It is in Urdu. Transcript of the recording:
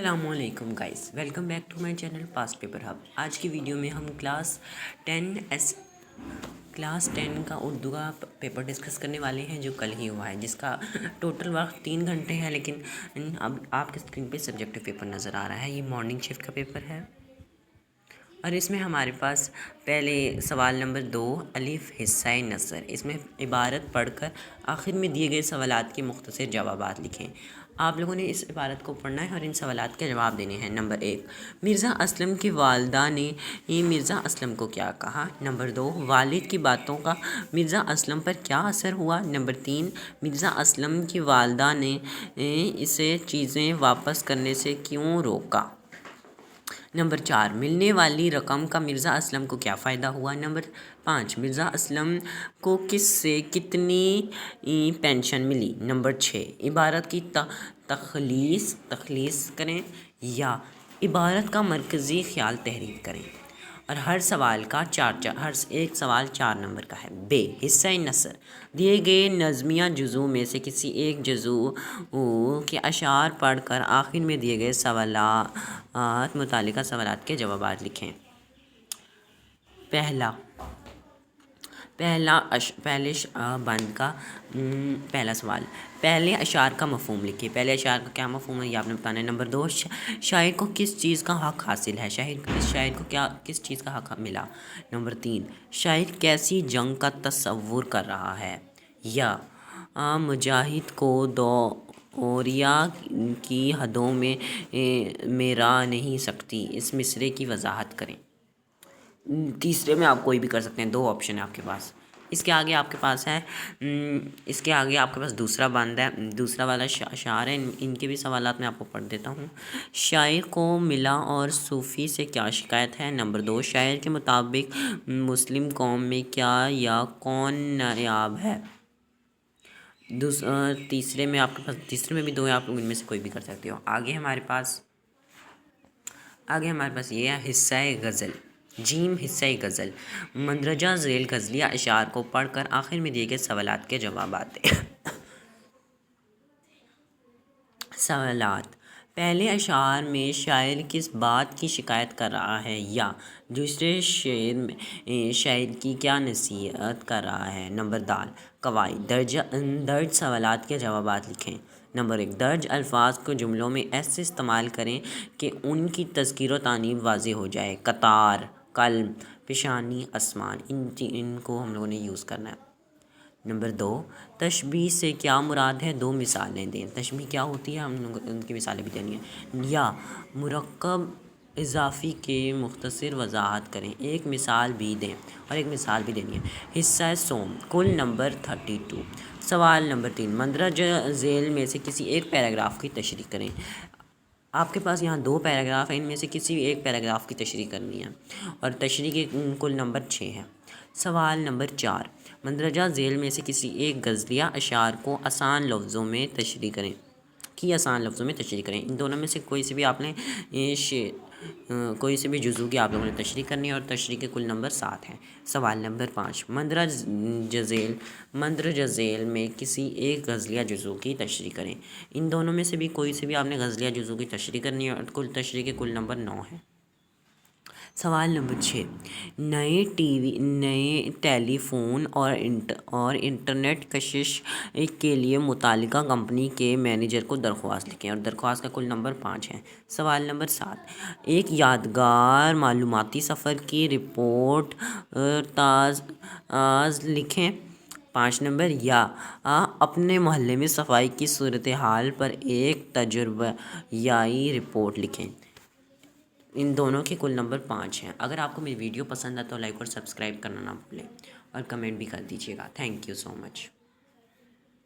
السلام علیکم guys, welcome back to my channel Pass Paper Hub. آج کی ویڈیو میں ہم کلاس 10 کا اردو کا پیپر ڈسکس کرنے والے ہیں جو کل ہی ہوا ہے، جس کا ٹوٹل وقت 3 گھنٹے ہے، لیکن اب آپ کے اسکرین پہ سبجیکٹو پیپر نظر آ رہا ہے۔ یہ مارننگ شفٹ کا پیپر ہے اور اس میں ہمارے پاس پہلے سوال نمبر 2 الف حصہ نثر، اس میں عبارت پڑھ کر آخر میں دیے گئے سوالات کے مختصر جوابات لکھیں۔ آپ لوگوں نے اس عبارت کو پڑھنا ہے اور ان سوالات کے جواب دینے ہیں۔ نمبر 1، مرزا اسلم کی والدہ نے مرزا اسلم کو کیا کہا؟ نمبر 2، والد کی باتوں کا مرزا اسلم پر کیا اثر ہوا؟ نمبر 3، مرزا اسلم کی والدہ نے اسے چیزیں واپس کرنے سے کیوں روکا؟ نمبر 4، ملنے والی رقم کا مرزا اسلم کو کیا فائدہ ہوا؟ نمبر 5، مرزا اسلم کو کس سے کتنی پینشن ملی؟ نمبر 6، عبارت کی تخلیص کریں یا عبارت کا مرکزی خیال تحریر کریں، اور ہر ایک سوال 4 نمبر کا ہے۔ ب، حصہ نثر، دیے گئے نظمیہ جزو میں سے کسی ایک جزو کے اشعار پڑھ کر آخر میں دیے گئے متعلقہ سوالات کے جوابات لکھیں۔ پہلا سوال، پہلے اشعار کا مفہوم لکھیں۔ پہلے اشعار کا کیا مفہوم ہے یہ آپ نے بتانا ہے۔ نمبر 2، شاعر کو کس چیز کا حق حاصل ہے؟ شاعر کو کس چیز کا حق ملا؟ نمبر 3، شاعر کیسی جنگ کا تصور کر رہا ہے؟ یا مجاہد کو دوریا کی حدوں میں رہ نہیں سکتی، اس مصرعے کی وضاحت کریں۔ تیسرے میں آپ کوئی بھی کر سکتے ہیں، 2 آپشن ہیں آپ کے پاس۔ اس کے آگے آپ کے پاس دوسرا بند ہے، دوسرا والا اشعار ہے، ان کے بھی سوالات میں آپ کو پڑھ دیتا ہوں۔ شاعر کو ملا اور صوفی سے کیا شکایت ہے؟ نمبر 2، شاعر کے مطابق مسلم قوم میں کیا یا کون نایاب ہے؟ تیسرے میں بھی 2 ہیں، آپ لوگ ان میں سے کوئی بھی کر سکتے ہو۔ آگے ہمارے پاس یہ ہے حصہ غزل۔ جیم، حصہ غزل، مندرجہ ذیل غزلیہ اشعار کو پڑھ کر آخر میں دیے گئے سوالات کے جوابات دیں۔ سوالات، پہلے اشعار میں شاعر کس بات کی شکایت کر رہا ہے یا دوسرے شعر میں شاعر کی کیا نصیحت کر رہا ہے؟ نمبر د، قواعد، درج سوالات کے جوابات لکھیں۔ نمبر 1، درج الفاظ کو جملوں میں ایسے استعمال کریں کہ ان کی تذکیر و تانیب واضح ہو جائے۔ قطار، قلم، پیشانی، آسمان، ان کو ہم لوگوں نے یوز کرنا ہے۔ نمبر 2، تشبیہ سے کیا مراد ہے؟ 2 مثالیں دیں۔ تشبیہ کیا ہوتی ہے ہم لوگ ان کی مثالیں بھی دینی ہیں۔ یا مرکب اضافی کے مختصر وضاحت کریں، ایک مثال بھی دیں اور ایک مثال بھی دینی ہے۔ حصہ سوم، کل نمبر 32۔ سوال نمبر 3، مندرجہ ذیل میں سے کسی ایک پیراگراف کی تشریح کریں۔ آپ کے پاس یہاں 2 پیراگراف ہیں، ان میں سے کسی ایک پیراگراف کی تشریح کرنی ہے اور تشریح کے کل نمبر 6 ہیں۔ سوال نمبر 4، مندرجہ ذیل میں سے کسی ایک غزلیہ اشعار کو آسان لفظوں میں تشریح کریں۔ ان دونوں میں سے کوئی سے بھی آپ نے کوئی سے بھی جزو کی آپ لوگوں نے تشریح کرنی ہے اور تشریح کے کل نمبر 7 ہیں۔ سوال نمبر 5، مندرجہ ذیل میں کسی ایک غزلیہ جزو کی تشریح کریں۔ ان دونوں میں سے بھی کوئی سے بھی آپ نے غزلیہ جزو کی تشریح کرنی ہے اور کل تشریح کے کل نمبر 9 ہیں۔ سوال نمبر 6، نئے ٹیلی فون اور انٹرنیٹ کشش کے لیے متعلقہ کمپنی کے مینیجر کو درخواست لکھیں اور درخواست کا کل نمبر 5 ہے۔ سوال نمبر 7، ایک یادگار معلوماتی سفر کی رپورٹ لکھیں۔ 5 نمبر، یا اپنے محلے میں صفائی کی صورتحال پر ایک تجرباتی رپورٹ لکھیں۔ ان دونوں کے کل نمبر 5 ہیں۔ اگر آپ کو میری ویڈیو پسند ہے تو لائک اور سبسکرائب کرنا نہ بھولیں اور کمنٹ بھی کر دیجیے گا۔ Thank you so much.